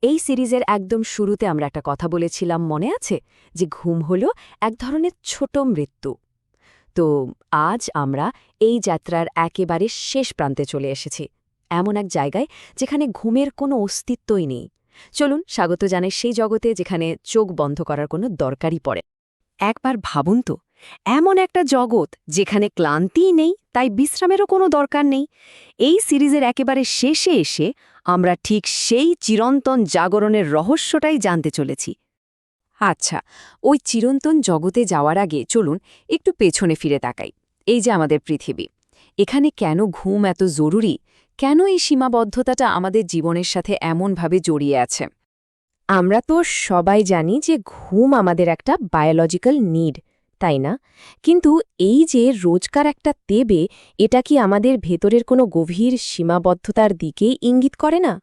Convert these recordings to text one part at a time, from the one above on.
এই সিরিজের একদম শুরুতে আমরা একটা কথা বলেছিলাম, মনে আছে? যে ঘুম হলো এক ধরনের ছোট মৃত্যু। তো আজ আমরা এই যাত্রার একেবারে শেষ প্রান্তে চলে এসেছি, এমন এক জায়গায় যেখানে ঘুমের কোনো অস্তিত্বই নেই। চলুন স্বাগত জানাই সেই জগতে যেখানে চোখ বন্ধ করার কোনো দরকারই পড়ে। একবার ভাবুন তো, এমন একটা জগৎ যেখানে ক্লান্তিই নেই, তাই বিশ্রামেরও কোনো দরকার নেই। এই সিরিজের একেবারে শেষে এসে আমরা ঠিক সেই চিরন্তন জাগরণের রহস্যটাই জানতে চলেছি। আচ্ছা, ওই চিরন্তন জগতে যাওয়ার আগে চলুন একটু পেছনে ফিরে তাকাই। এই যে আমাদের পৃথিবী, এখানে কেন ঘুম এত জরুরি? কেন এই সীমাবদ্ধতাটা আমাদের জীবনের সাথে এমনভাবে জড়িয়ে আছে? আমরা তো সবাই জানি যে ঘুম আমাদের একটা বায়োলজিক্যাল নিড, তাই না? কিন্তু এই যে রোজকার একটা দেবে, এটা কি আমাদের ভেতরের কোনো গভীর সীমাবদ্ধতার দিকেই ইঙ্গিত করে না?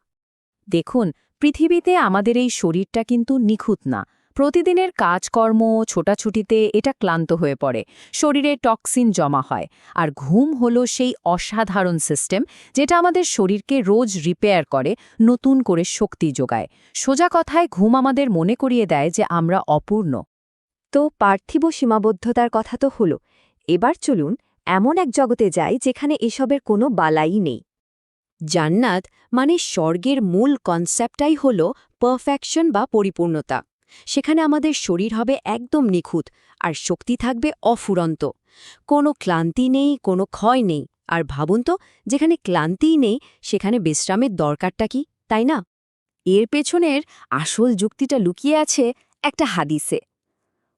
দেখুন, পৃথিবীতে আমাদের এই শরীরটা কিন্তু নিখুঁত না। প্রতিদিনের কাজকর্ম, ছোটাছুটিতে এটা ক্লান্ত হয়ে পড়ে, শরীরে টক্সিন জমা হয়। আর ঘুম হলো সেই অসাধারণ সিস্টেম যেটা আমাদের শরীরকে রোজ রিপেয়ার করে, নতুন করে শক্তি যোগায়। সোজা কথায় ঘুম আমাদের মনে করিয়ে দেয় যে আমরা অপূর্ণ। তো পার্থিব সীমাবদ্ধতার কথা তো হলো, এবার চলুন এমন এক জগতে যাই যেখানে এসবের কোনো বালাই নেই। জান্নাত মানে স্বর্গের মূল কনসেপ্টটাই হল পারফেকশন বা পরিপূর্ণতা। সেখানে আমাদের শরীর হবে একদম নিখুঁত, আর শক্তি থাকবে অফুরন্ত। কোনো ক্লান্তি নেই, কোনো ক্ষয় নেই। আর ভাবুন তো, যেখানে ক্লান্তিই নেই সেখানে বিশ্রামের দরকারটা কি, তাই না? এর পেছনের আসল যুক্তিটা লুকিয়ে আছে একটা হাদিসে।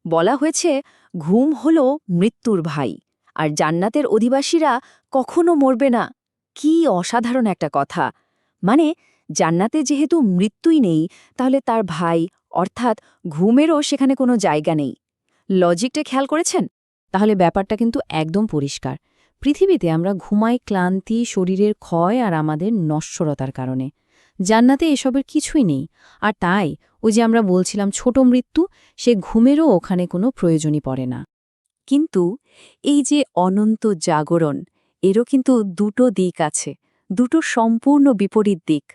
বলা হয়েছে, ঘুম হল মৃত্যুর ভাই, আর জান্নাতের অধিবাসীরা কখনো মরবে না। কি অসাধারণ একটা কথা! মানে, জান্নাতে যেহেতু মৃত্যুই নেই, তাহলে তার ভাই অর্থাৎ ঘুমেরও সেখানে কোনো জায়গা নেই। লজিকটা খেয়াল করেছেন? তাহলে ব্যাপারটা কিন্তু একদম পরিষ্কার। পৃথিবীতে আমরা ঘুমাই ক্লান্তি, শরীরের ক্ষয় আর আমাদের নশ্বরতার কারণে। জান্নাতে এসবের কিছুই নেই। আর তাই ওই যে আমরা বলছিলাম ছোট মৃত্যু, সে ঘুমেরও ওখানে কোনো প্রয়োজনই পড়ে না। কিন্তু এই যে অনন্ত জাগরণ, এরও কিন্তু দুটো দিক আছে, দুটো সম্পূর্ণ বিপরীত দিক।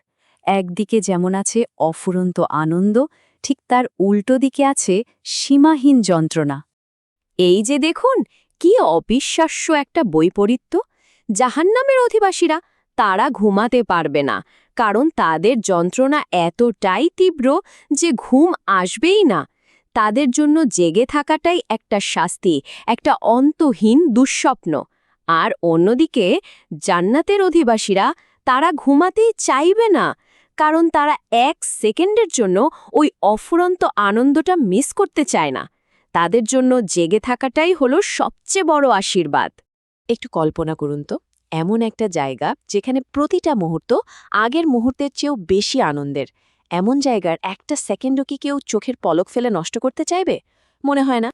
একদিকে যেমন আছে অফুরন্ত আনন্দ, ঠিক তার উল্টো দিকে আছে সীমাহীন যন্ত্রণা। এই যে দেখুন, কি অবিশ্বাস্য একটা বৈপরীত্য! জাহান্নামের অধিবাসীরা, তারা ঘুমাতে পারবে না, কারণ তাদের যন্ত্রণা এতটাই তীব্র যে ঘুম আসবেই না। তাদের জন্য জেগে থাকাটাই একটা শাস্তি, একটা অন্তহীন দুঃস্বপ্ন। আর অন্যদিকে জান্নাতের অধিবাসীরা, তারা ঘুমাতেই চাইবে না, কারণ তারা এক সেকেন্ডের জন্য ওই অফুরন্ত আনন্দটা মিস করতে চায় না। তাদের জন্য জেগে থাকাটাই হলো সবচেয়ে বড় আশীর্বাদ। একটু কল্পনা করুন তো, এমন একটা জায়গা যেখানে প্রতিটা মুহূর্ত আগের মুহূর্তের চেয়েও বেশি আনন্দের। এমন জায়গার একটা সেকেন্ডও কি কেউ চোখের পলক ফেলে নষ্ট করতে চাইবে? মনে হয় না।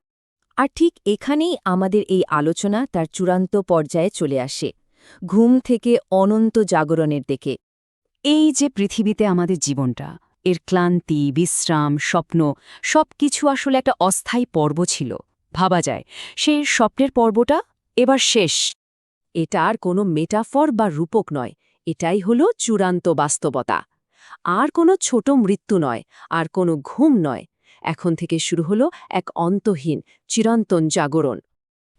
আর ঠিক এখানেই আমাদের এই আলোচনা তার চূড়ান্ত পর্যায়ে চলে আসে, ঘুম থেকে অনন্ত জাগরণের দিকে। এই যে পৃথিবীতে আমাদের জীবনটা, এর ক্লান্তি, বিশ্রাম, স্বপ্ন, সবকিছু আসলে একটা অস্থায়ী পর্ব ছিল। ভাবা যায়, সেই স্বপ্নের পর্বটা এবার শেষ। এটা আর কোনো মেটাফর বা রূপক নয়, এটাই হলো চূড়ান্ত বাস্তবতা। আর কোনো ছোট মৃত্যু নয়, আর কোনো ঘুম নয়। এখন থেকে শুরু হলো এক অন্তহীন, চিরন্তন জাগরণ।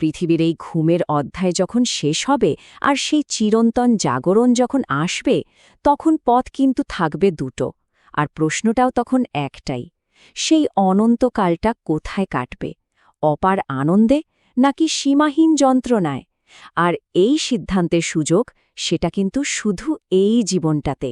পৃথিবীর এই ঘুমের অধ্যায় যখন শেষ হবে আর সেই চিরন্তন জাগরণ যখন আসবে, তখন পথ কিন্তু থাকবে দুটো। আর প্রশ্নটাও তখন একটাই, সেই অনন্তকালটা কোথায় কাটবে? অপার আনন্দে, নাকি সীমাহীন যন্ত্রণায়? আর এই সিদ্ধান্তের সুযোগ, সেটা কিন্তু শুধু এই জীবনটাতে।